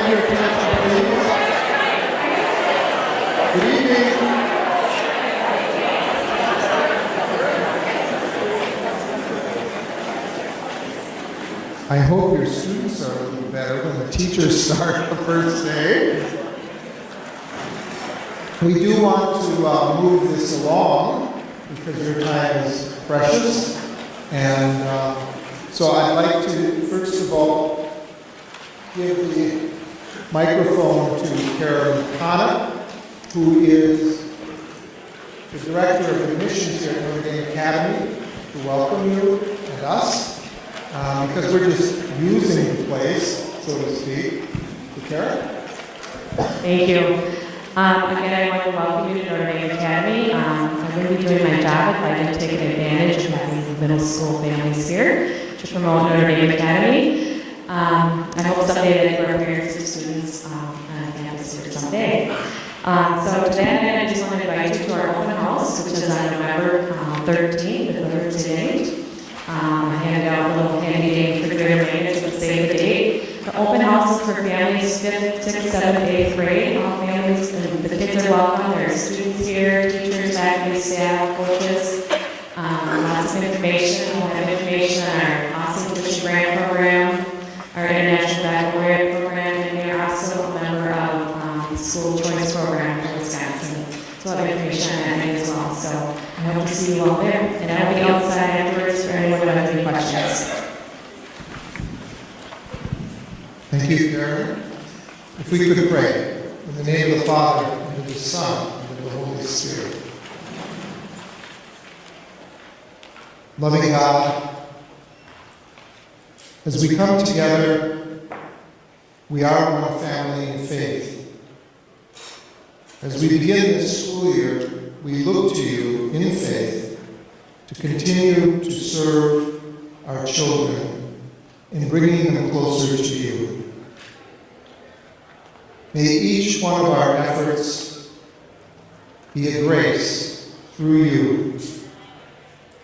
have your attention, please? Good evening. I hope your students are a little better when the teachers start the first day. We do want to move this along because your time is precious. And so I'd like to, first of all, give the microphone to Karen Hanna, who is the Director of Admissions here at Notre Dame Academy, to welcome you and us. Because we're just using the place, so to speak. So, Karen? Thank you. Again, I want to welcome you to Notre Dame Academy. I wouldn't be doing my job if I didn't take advantage of having middle school families here to promote Notre Dame Academy. I hope someday that our parents and students on campus here someday. So to that end, I just want to invite you to our open house, which is on November 13th, the Thursday night. I handed out a little handy day for grade magnets to save the date. The open house is for families 5th, 6th, 7th, 8th grade. All families and the kids are welcome. There are students here, teachers, faculty, staff, coaches. Lots of information. We'll have information on our awesome tuition grant program, our international baccalaureate program, and we are also a member of the school choice program for Wisconsin. So we'll have information on that as well. So I hope to see you all there. And I'll be outside afterwards for anyone who has any questions. Thank you, Karen. If we could pray, in the name of the Father, and of the Son, and of the Holy Spirit. Loving God, as we come together, we are one family in faith. As we begin this school year, we look to you in faith to continue to serve our children in bringing them closer to you. May each one of our efforts be a grace through you.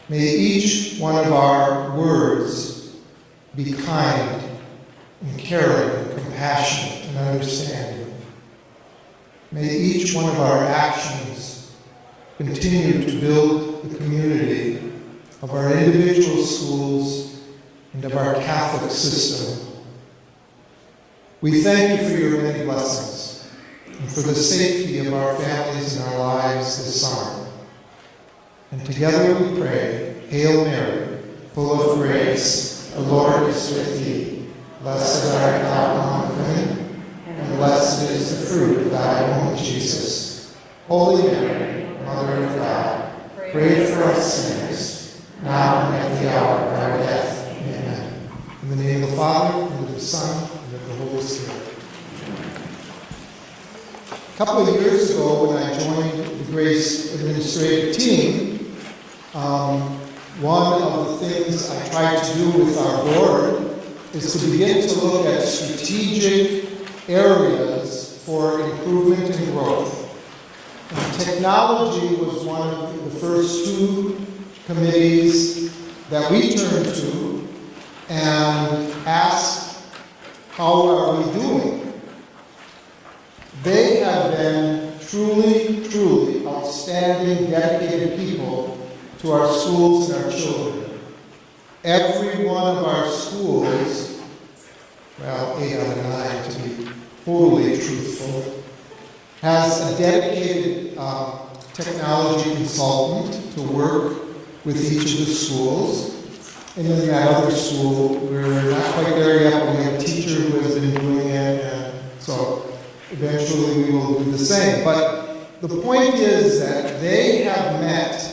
May each one of our words be kind and caring and compassionate and understanding. May each one of our actions continue to build the community of our individual schools and of our Catholic system. We thank you for your many blessings and for the safety of our families and our lives this summer. And together we pray, Hail Mary, full of grace, the Lord is with thee. Blessed art thou among women, and blessed is the fruit of thy womb, Jesus. Holy Mary, Mother of God, pray for us sinners, now and at the hour of our death. Amen. In the name of the Father, and of the Son, and of the Holy Spirit. A couple of years ago, when I joined the Grace administrative team, one of the things I tried to do with our board is to begin to look at strategic areas for improvement and growth. And technology was one of the first two committees that we turned to and asked, how are we doing? They have been truly, truly outstanding, dedicated people to our schools and our children. Every one of our schools, well, 8 out of 9 to be totally truthful, has a dedicated technology consultant to work with each of the schools. And in that other school, we're not quite there yet, but we have a teacher who has been doing it, and so eventually we will do the same. But the point is that they have met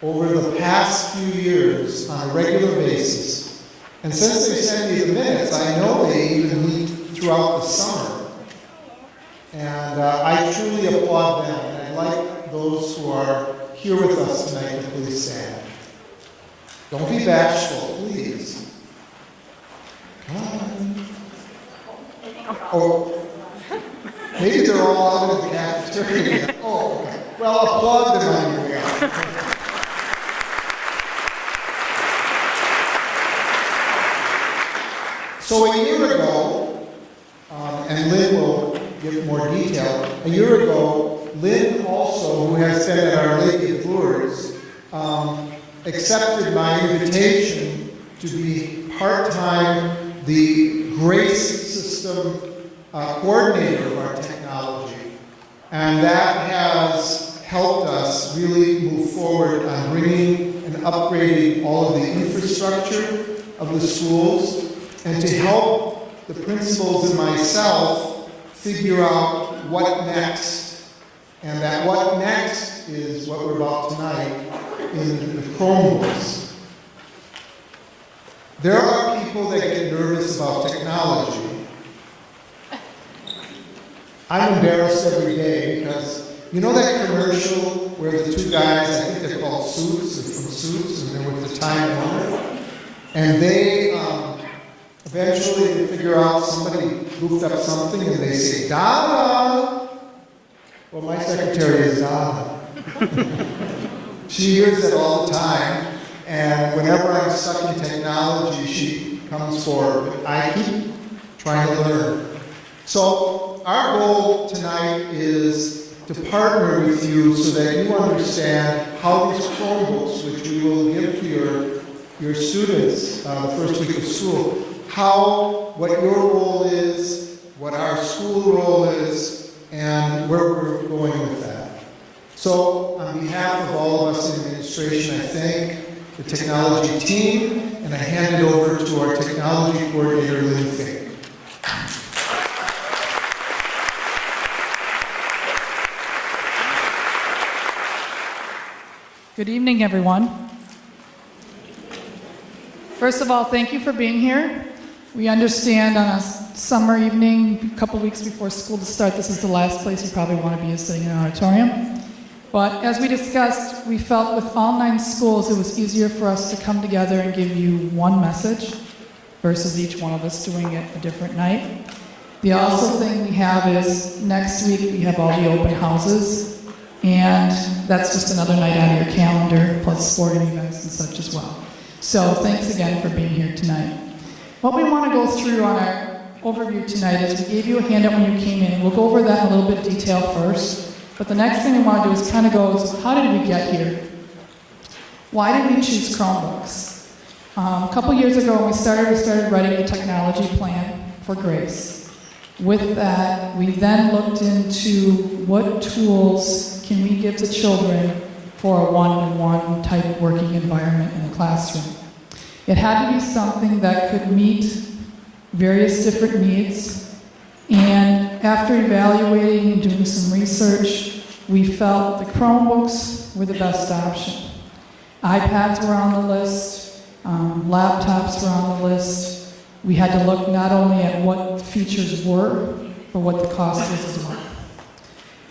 over the past few years on a regular basis. And since they sent me the minutes, I know they even meet throughout the summer. And I truly applaud them. And I'd like those who are here with us tonight to please stand. Don't be bashful, please. Come on. Oh, maybe they're all out of the cafeteria. Oh, okay. Well, applaud them on your behalf. So a year ago, and more detail. A year ago, Lynn also, who has been at Our Lady of Lourdes, accepted my invitation to be part-time the Grace System coordinator of our technology. And that has helped us really move forward on bringing and upgrading all of the infrastructure of the schools and to help the principals and myself figure out what next. And that what next is what we're about tonight in the Chromebooks. There are people that get nervous about technology. I'm embarrassed every day because you know that commercial where the two guys, I think they're called Suits, they're from Suits, and they're with the Time Warner, and they eventually figure out somebody goofed up something and they say, Donna! Well, my secretary is Donna. She hears it all the time, and whenever I'm stuck in technology, she comes forward. I keep trying to learn. So our goal tonight is to partner with you so that you understand how these Chromebooks, which we will give to your students the first week of school, what your role is, what our school role is, and where we're going with that. So on behalf of all of us in administration, I thank the technology team, and I hand it over to our technology coordinator, Lynn Fink. Good evening, everyone. First of all, thank you for being here. We understand on a summer evening, a couple weeks before school to start, this is the last place you probably want to be is sitting in an auditorium. But as we discussed, we felt with all 9 schools, it was easier for us to come together and give you one message versus each one of us doing it a different night. The also thing we have is next week we have all the open houses. And that's just another night on your calendar, plus sporting events and such as well. So thanks again for being here tonight. What we want to go through on our overview tonight is we gave you a handout when you came in. We'll go over that in a little bit of detail first. But the next thing we want to do is kind of go, how did we get here? Why did we choose Chromebooks? A couple years ago when we started writing a technology plan for Grace. With that, we then looked into what tools can we give to children for a one-to-one type working environment in the classroom. It had to be something that could meet various different needs, and after evaluating and doing some research, we felt the Chromebooks were the best option. iPads were on the list, laptops were on the list. We had to look not only at what the features were, but what the cost was as well.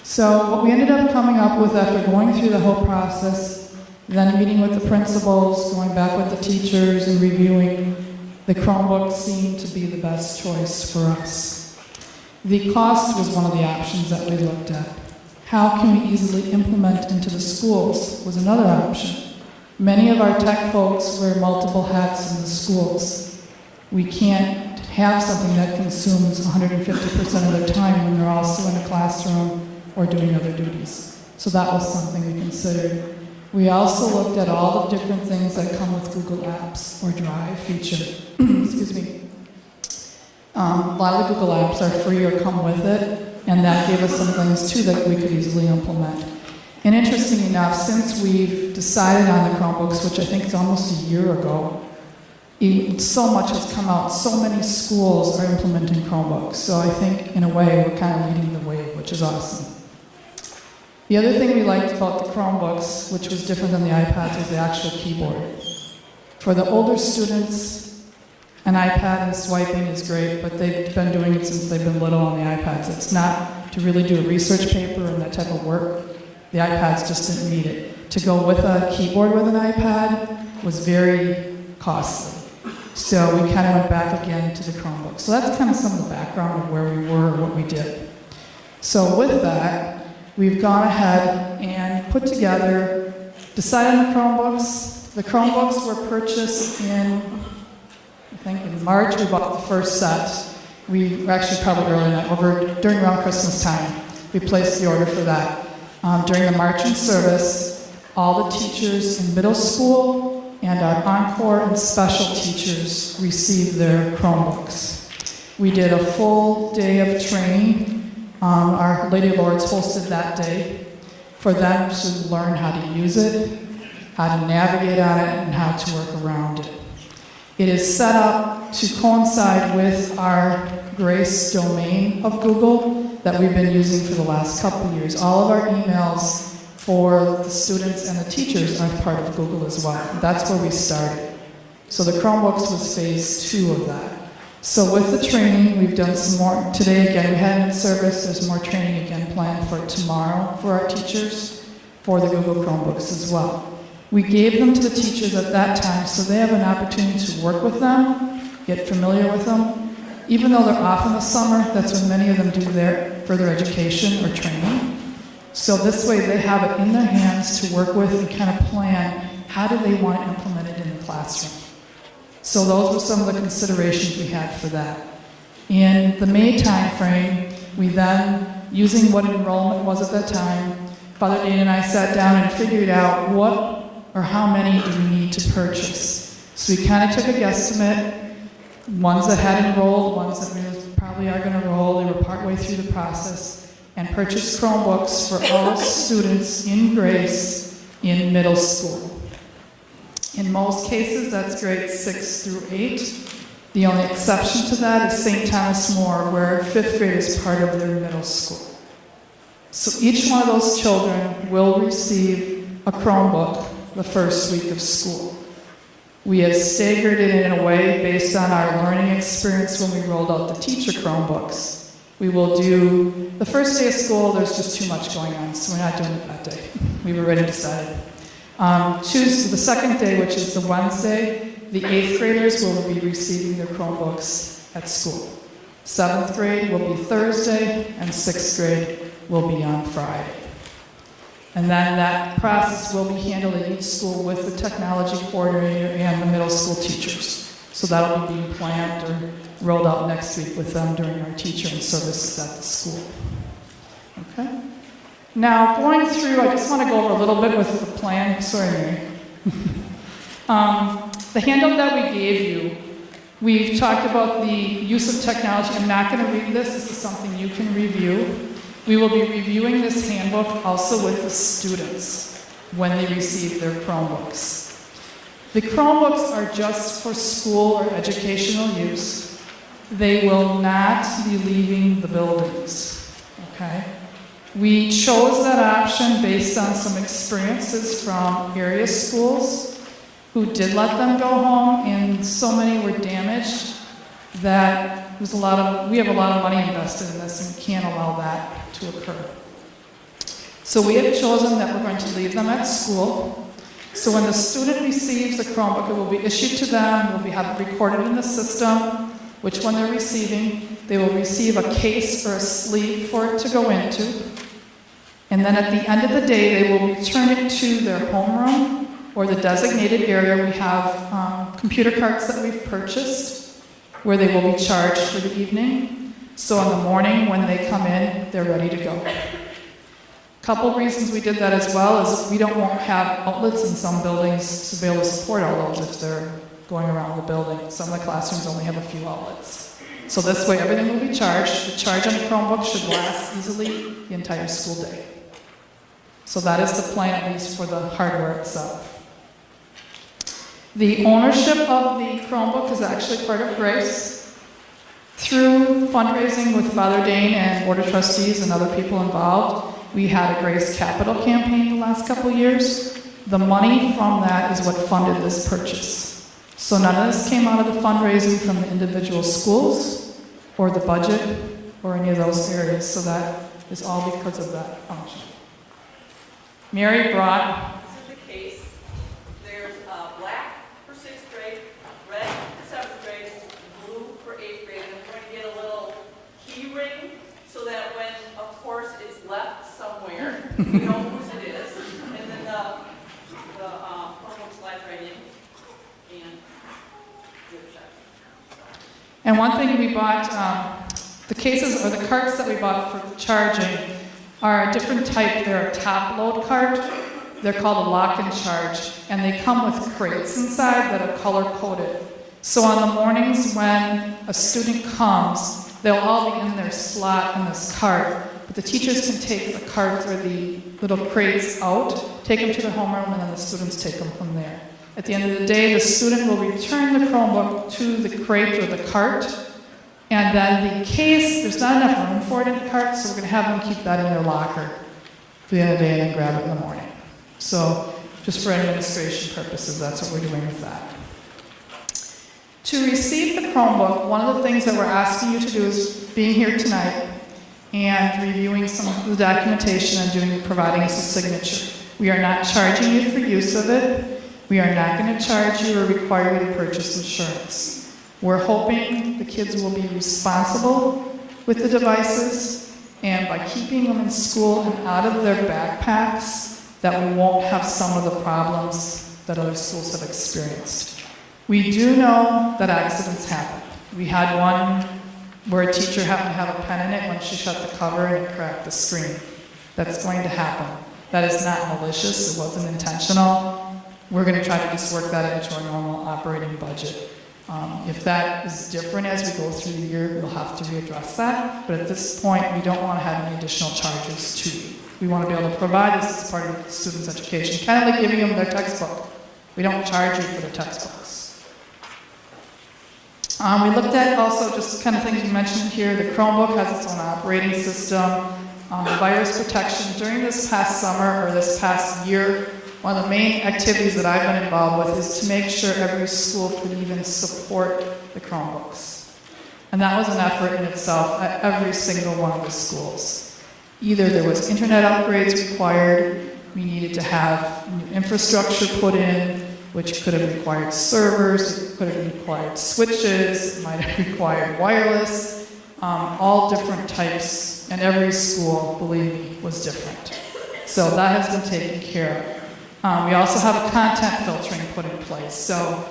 So what we ended up coming up with after going through the whole process, then meeting with the principals, going back with the teachers and reviewing, the Chromebook seemed to be the best choice for us. The cost was one of the options that we looked at. How can we easily implement into the schools was another option. Many of our tech folks wear multiple hats in the schools. We can't have something that consumes 150% of their time when they're also in a classroom or doing other duties. So that was something we considered. We also looked at all the different things that come with Google Apps or Drive feature. Excuse me. A lot of the Google Apps are free or come with it, and that gave us some things too that we could easily implement. And interesting enough, since we've decided on the Chromebooks, which I think is almost a year ago, so much has come out. So many schools are implementing Chromebooks. So I think, in a way, we're kind of leading the way, which is awesome. The other thing we liked about the Chromebooks, which was different than the iPads, was the actual keyboard. For the older students, an iPad and swiping is great, but they've been doing it since they've been little on the iPads. It's not to really do a research paper and that type of work. The iPads just didn't need it. To go with a keyboard with an iPad was very costly. So we kind of went back again to the Chromebook. So that's kind of some of the background of where we were and what we did. So with that, we've gone ahead and put together, decided on the Chromebooks. The Chromebooks were purchased in, I think in March, we bought the first set. We actually probably earlier than that, during around Christmas time, we placed the order for that. During the marching service, all the teachers in middle school and our encore and special teachers received their Chromebooks. We did a full day of training. Our Lady of Lords hosted that day for them to learn how to use it, how to navigate on it, and how to work around it. It is set up to coincide with our Grace domain of Google that we've been using for the last couple of years. All of our emails for the students and the teachers are part of Google as well. That's where we started. So the Chromebooks was phase 2 of that. So with the training, we've done some more. Today, again, we had it in service. There's more training again planned for tomorrow for our teachers for the Google Chromebooks as well. We gave them to the teachers at that time so they have an opportunity to work with them, get familiar with them. Even though they're off in the summer, that's when many of them do their further education or training. So this way they have it in their hands to work with and kind of plan how do they want to implement it in the classroom. So those were some of the considerations we had for that. In the May time frame, we then, using what enrollment was at that time, Father Dane and I sat down and figured out what or how many do we need to purchase. So we kind of took a guesstimate, ones that had enrolled, ones that we probably are going to enroll, they were partway through the process, and purchased Chromebooks for all students in Grace in middle school. In most cases, that's grades 6 through 8. The only exception to that is St. Thomas More, where 5th grade is part of their middle school. So each one of those children will receive a Chromebook the first week of school. We have staggered it in a way based on our learning experience when we rolled out the teacher Chromebooks. We will do, the first day of school, there's just too much going on, so we're not doing it that day. We've already decided. Choose the second day, which is the Wednesday, the 8th graders will be receiving their Chromebooks at school. 7th grade will be Thursday, and 6th grade will be on Friday. And then that process will be handled at each school with the technology coordinator and the middle school teachers. So that'll be being planned or rolled out next week with them during our teacher and services at the school. Okay? Now, going through, I just want to go over a little bit with the plan. Sorry, Mary. The handout that we gave you, we've talked about the use of technology. I'm not going to read this. This is something you can review. We will be reviewing this handbook also with the students when they receive their Chromebooks. The Chromebooks are just for school or educational use. They will not be leaving the buildings, okay? We chose that option based on some experiences from area schools who did let them go home, and so many were damaged that we have a lot of money invested in this, and we can't allow that to occur. So we have chosen that we're going to leave them at school. So when the student receives a Chromebook, it will be issued to them, will have it recorded in the system, which one they're receiving. They will receive a case or a sleeve for it to go into. And then at the end of the day, they will return it to their homeroom or the designated area. We have computer carts that we've purchased where they will be charged for the evening. So in the morning when they come in, they're ready to go. A couple reasons we did that as well is we won't have outlets in some buildings to be able to support all those if they're going around the building. Some of the classrooms only have a few outlets. So this way everything will be charged. The charge on the Chromebook should last easily the entire school day. So that is the plan, at least for the hardware itself. The ownership of the Chromebook is actually part of Grace. Through fundraising with Father Dane and Board of Trustees and other people involved, we had a Grace Capital campaign the last couple years. The money from that is what funded this purchase. So none of this came out of the fundraising from the individual schools or the budget or any of those areas. So that is all because of that function. Mary brought. This is the case. There's black for 6th grade, red for 7th grade, blue for 8th grade. And we're going to get a little key ring so that when, of course, it's left somewhere, we know whose it is. And then the Chromebook slides right in and zip shut. And one thing we bought The cases or the carts that we bought for charging are a different type. They're a top load cart. They're called a lock and charge, and they come with crates inside that are color coded. So on the mornings when a student comes, they'll all be in their slot in this cart, but the teachers can take the cart or the little crates out, take them to the homeroom, and then the students take them from there. At the end of the day, the student will return the Chromebook to the crate or the cart, and then the case, there's not enough room for it in the cart, so we're going to have them keep that in their locker for the end of the day and then grab it in the morning. So just for administration purposes, that's what we're doing with that. To receive the Chromebook, one of the things that we're asking you to do is being here tonight and reviewing some of the documentation and providing us a signature. We are not charging you for use of it. We are not going to charge you or require you to purchase insurance. We're hoping the kids will be responsible with the devices, and by keeping them in school and out of their backpacks, that we won't have some of the problems that other schools have experienced. We do know that accidents happen. We had one where a teacher happened to have a pen in it when she shut the cover and it cracked the screen. That's going to happen. That is not malicious, it wasn't intentional. We're going to try to just work that into our normal operating budget. If that is different as we go through the year, we'll have to readdress that. But at this point, we don't want to have any additional charges to you. We want to be able to provide this as part of the students' education, kind of like giving them their textbook. We don't charge you for the textbooks. We looked at also just kind of things you mentioned here. The Chromebook has its own operating system, virus protection. During this past summer or this past year, one of the main activities that I've been involved with is to make sure every school could even support the Chromebooks. And that was an effort in itself at every single one of the schools. Either there was internet upgrades required, we needed to have new infrastructure put in, which could have required servers, it could have required switches, it might have required wireless, all different types, and every school, believe me, was different. So that has been taken care of. We also have a content filtering put in place, so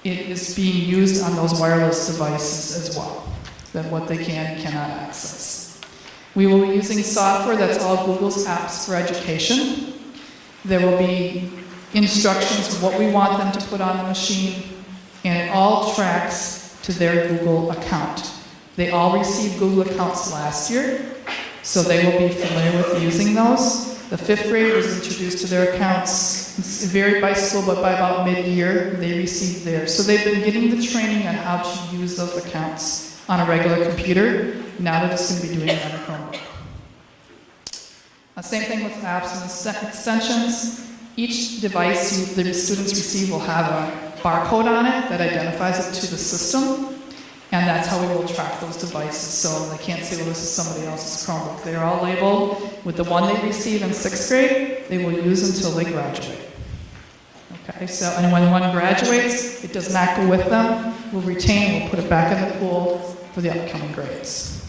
it is being used on those wireless devices as well, that what they can and cannot access. We will be using software that's all Google's apps for education. There will be instructions of what we want them to put on the machine, and it all tracks to their Google account. They all received Google accounts last year, so they will be familiar with using those. The 5th grade was introduced to their accounts. It varied by school, but by about mid-year, they received theirs. So they've been getting the training on how to use those accounts on a regular computer. Now they're just going to be doing it on a Chromebook. Same thing with apps and extensions. Each device the students receive will have a barcode on it that identifies it to the system. And that's how we will track those devices. So they can't say, well, this is somebody else's Chromebook. They're all labeled with the one they receive in 6th grade, they will use until they graduate. Okay, so, and when one graduates, it does not go with them. We'll retain, we'll put it back in the pool for the upcoming grades.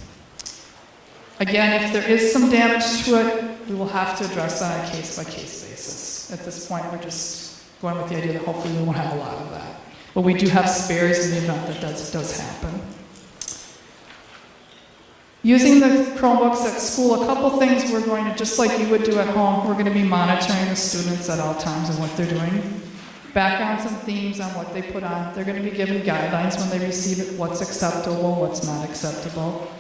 Again, if there is some damage to it, we will have to address that on a case-by-case basis. At this point, we're just going with the idea that hopefully we won't have a lot of that. But we do have spares in the event that does happen. Using the Chromebooks at school, a couple things we're going to, just like you would do at home, we're going to be monitoring the students at all times and what they're doing. Backgrounds and themes on what they put on. They're going to be given guidelines when they receive it, what's acceptable, what's not acceptable.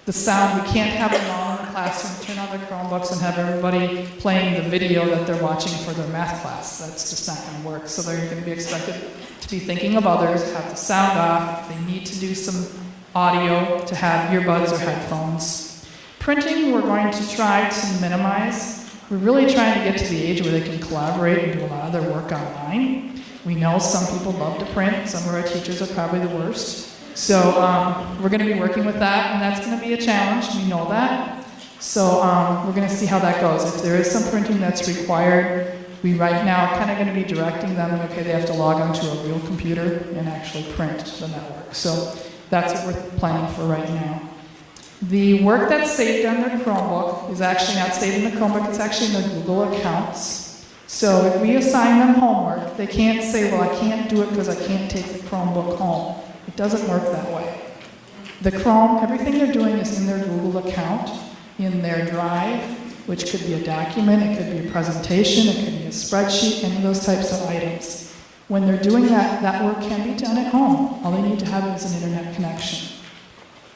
The sound, we can't have them all in the classroom, turn on their Chromebooks and have everybody playing the video that they're watching for their math class. That's just not going to work. So they're going to be expected to be thinking of others, have the sound off. If they need to do some audio, to have earbuds or headphones. Printing, we're going to try to minimize. We're really trying to get to the age where they can collaborate and do a lot of their work online. We know some people love to print. Some of our teachers are probably the worst. So we're going to be working with that, and that's going to be a challenge. We know that. So we're going to see how that goes. If there is some printing that's required, we right now are kind of going to be directing them, okay, they have to log onto a real computer and actually print the network. So that's what we're planning for right now. The work that's saved on their Chromebook is actually not saved in the Chromebook, it's actually in their Google accounts. So if we assign them homework, they can't say, well, I can't do it because I can't take the Chromebook home. It doesn't work that way. The Chrome, everything they're doing is in their Google account, in their Drive, which could be a document, it could be a presentation, it could be a spreadsheet, any of those types of items. When they're doing that, that work can be done at home. All they need to have is an internet connection.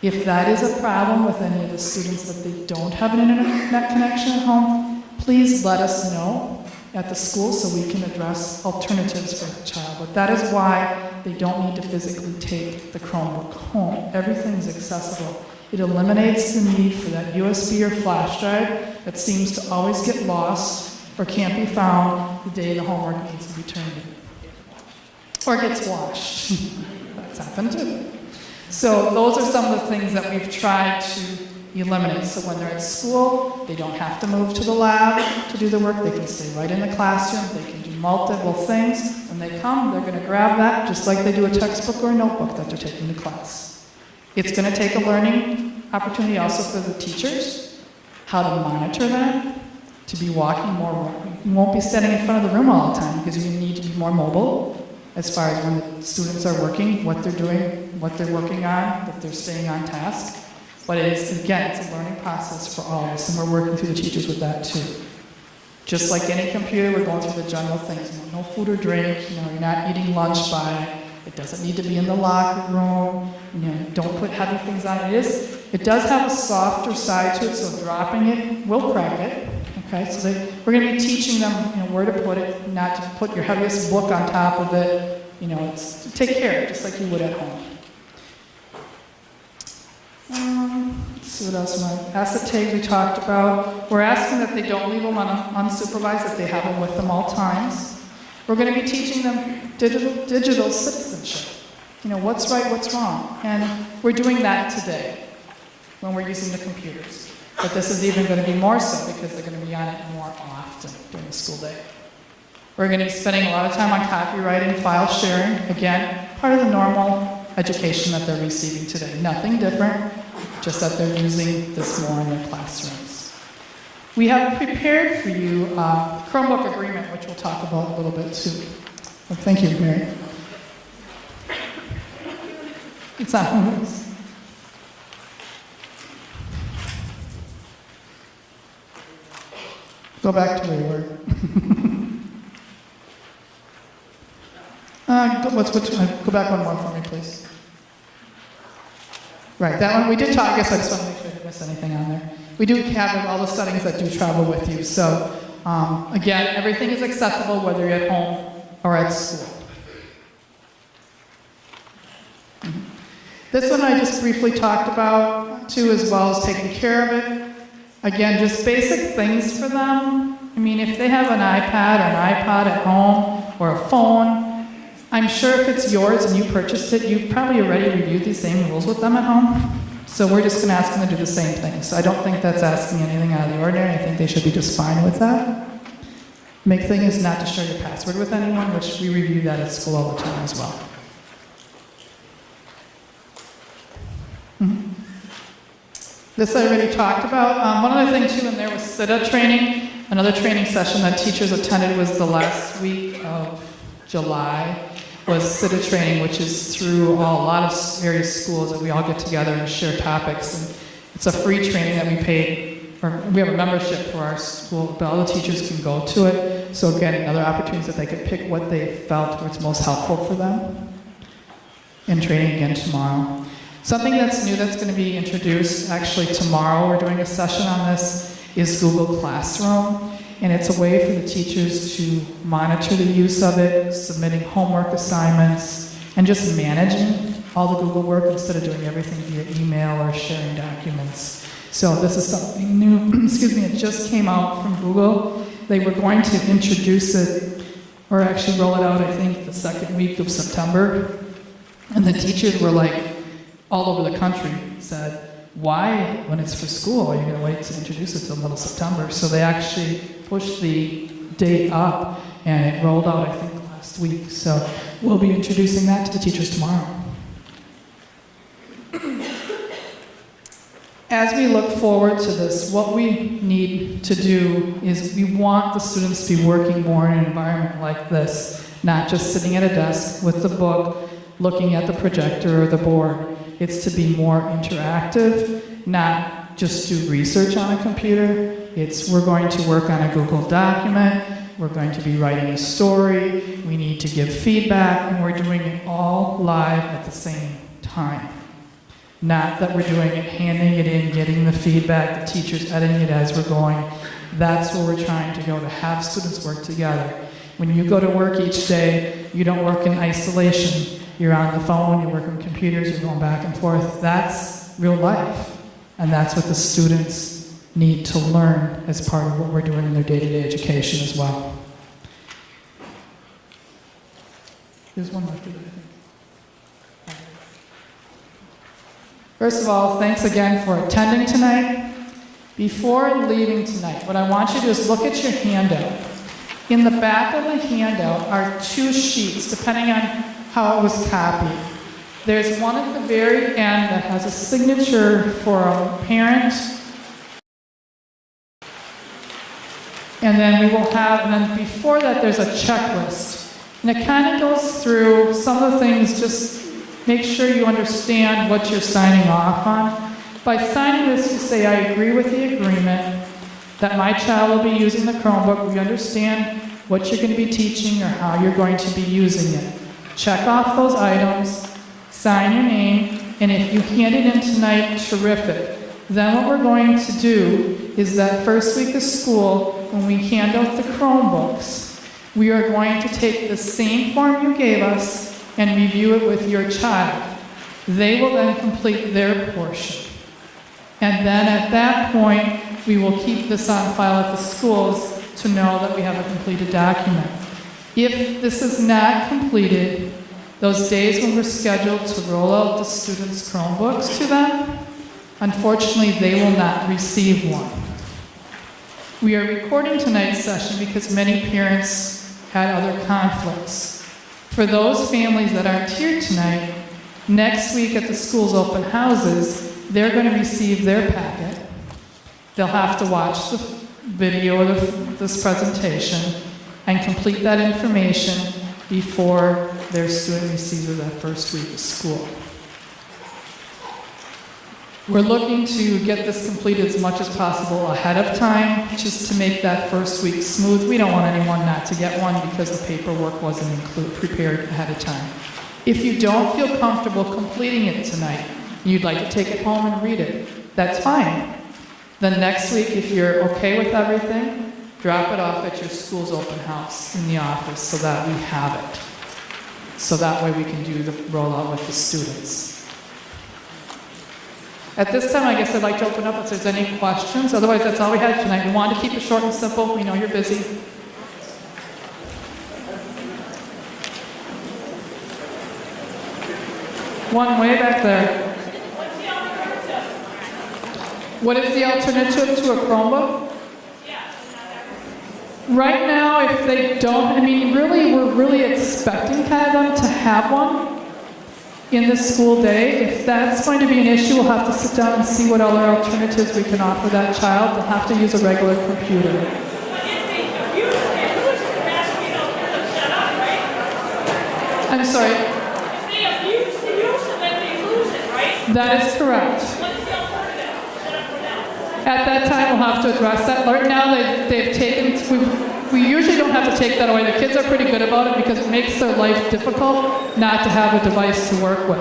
If that is a problem with any of the students that they don't have an internet connection at home, please let us know at the school so we can address alternatives for the child. But that is why they don't need to physically take the Chromebook home. Everything's accessible. It eliminates the need for that USB or flash drive that seems to always get lost or can't be found the day the homework needs to be turned in. Or gets washed. That's happened too. So those are some of the things that we've tried to eliminate. So when they're at school, they don't have to move to the lab to do the work. They can stay right in the classroom. They can do multiple things. When they come, they're going to grab that just like they do a textbook or a notebook that they're taking to class. It's going to take a learning opportunity also for the teachers, how to monitor them, to be walking more. You won't be standing in front of the room all the time because you need to be more mobile as far as when the students are working, what they're doing, what they're working on, that they're staying on task. But it is, again, it's a learning process for all of us, and we're working through the teachers with that too. Just like any computer, we're going through the general things. No food or drink, you're not eating lunch by, it doesn't need to be in the locker room, don't put heavy things on it. It does have a softer side to it, so dropping it will crack it. Okay, so we're going to be teaching them where to put it, not to put your heaviest book on top of it. It's to take care of it, just like you would at home. Let's see what else. Asset tags we talked about. We're asking that they don't leave them unsupervised, that they have them with them all times. We're going to be teaching them digital citizenship. What's right, what's wrong. And we're doing that today when we're using the computers. But this is even going to be more so because they're going to be on it more often during the school day. We're going to be spending a lot of time on copywriting, file sharing. Again, part of the normal education that they're receiving today. Nothing different, just that they're using this more in their classrooms. We have prepared for you a Chromebook Agreement, which we'll talk about a little bit too. Well, thank you, Mary. It's on. Go back to where you were. Go back one more for me, please. Right, that one we did talk. I guess I just want to make sure I didn't miss anything on there. We do have all the settings that do travel with you. So, again, everything is accessible whether you're at home or at school. This one I just briefly talked about, too, as well as taking care of it. Again, just basic things for them. If they have an iPad or an iPod at home or a phone, I'm sure if it's yours and you purchased it, you've probably already reviewed these same rules with them at home. So we're just going to ask them to do the same thing. So I don't think that's asking anything out of the ordinary. I think they should be just fine with that. Big thing is not to share your password with anyone, which we review that at school all the time as well. This I already talked about. One other thing too, and there was SITA training. Another training session that teachers attended was the last week of July, was SITA training, which is through a lot of various schools that we all get together and share topics. And it's a free training that we paid, or we have a membership for our school, but all the teachers can go to it. So again, another opportunity that they could pick what they felt was most helpful for them. And training again tomorrow. Something that's new that's going to be introduced, actually tomorrow we're doing a session on this, is Google Classroom. And it's a way for the teachers to monitor the use of it, submitting homework assignments, and just managing all the Google work instead of doing everything via email or sharing documents. So this is something new, it just came out from Google. They were going to introduce it, or actually roll it out, I think, the second week of September. And the teachers were like, all over the country, said, why, when it's for school, are you going to wait to introduce it till middle September? So they actually pushed the date up, and it rolled out, I think, last week. So we'll be introducing that to the teachers tomorrow. As we look forward to this, what we need to do is we want the students to be working more in an environment like this, not just sitting at a desk with the book, looking at the projector or the board. It's to be more interactive, not just do research on a computer. We're going to work on a Google document. We're going to be writing a story. We need to give feedback, and we're doing it all live at the same time. Not that we're doing it, handing it in, getting the feedback, the teachers editing it as we're going. That's where we're trying to go, to have students work together. When you go to work each day, you don't work in isolation. You're on the phone, you're working on computers, you're going back and forth. That's real life. And that's what the students need to learn as part of what we're doing in their day-to-day education as well. There's one left, I think. First of all, thanks again for attending tonight. Before leaving tonight, what I want you to do is look at your handout. In the back of the handout are 2 sheets, depending on how it was copied. There's one at the very end that has a signature for a parent. And then before that, there's a checklist. And it kind of goes through some of the things, just make sure you understand what you're signing off on. By signing this, you say, I agree with the agreement that my child will be using the Chromebook. We understand what you're going to be teaching or how you're going to be using it. Check off those items, sign your name, and if you hand it in tonight, terrific. Then what we're going to do is that first week of school, when we hand out the Chromebooks, we are going to take the same form you gave us and review it with your child. They will then complete their portion. And then at that point, we will keep this on file at the schools to know that we have a completed document. If this is not completed, those days when we're scheduled to roll out the students' Chromebooks to them, unfortunately, they will not receive one. We are recording tonight's session because many parents had other conflicts. For those families that aren't here tonight, next week at the school's open houses, they're going to receive their packet. They'll have to watch the video of this presentation and complete that information before their student receives it that first week of school. We're looking to get this completed as much as possible ahead of time, just to make that first week smooth. We don't want anyone not to get one because the paperwork wasn't prepared ahead of time. If you don't feel comfortable completing it tonight, you'd like to take it home and read it, that's fine. Then next week, if you're okay with everything, drop it off at your school's open house in the office so that we have it. So that way we can do the rollout with the students. At this time, I guess I'd like to open up if there's any questions. Otherwise, that's all we had tonight. We wanted to keep it short and simple. We know you're busy. One way back there. What is the alternative to a Chromebook? Right now, if they don't, we're really expecting kind of them to have one in the school day. If that's going to be an issue, we'll have to sit down and see what other alternatives we can offer that child. They'll have to use a regular computer. I'm sorry. If they abuse the use and then they lose it, right? That is correct. What's the alternative? Set up for them. At that time, we'll have to address that. Right now, they've taken, we usually don't have to take that away. The kids are pretty good about it because it makes their life difficult not to have a device to work with.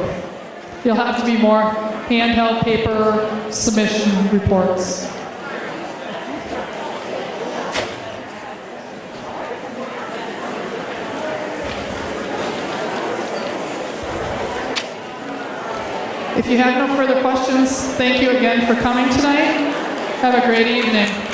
You'll have to be more handheld paper submission reports. If you have no further questions, thank you again for coming tonight. Have a great evening.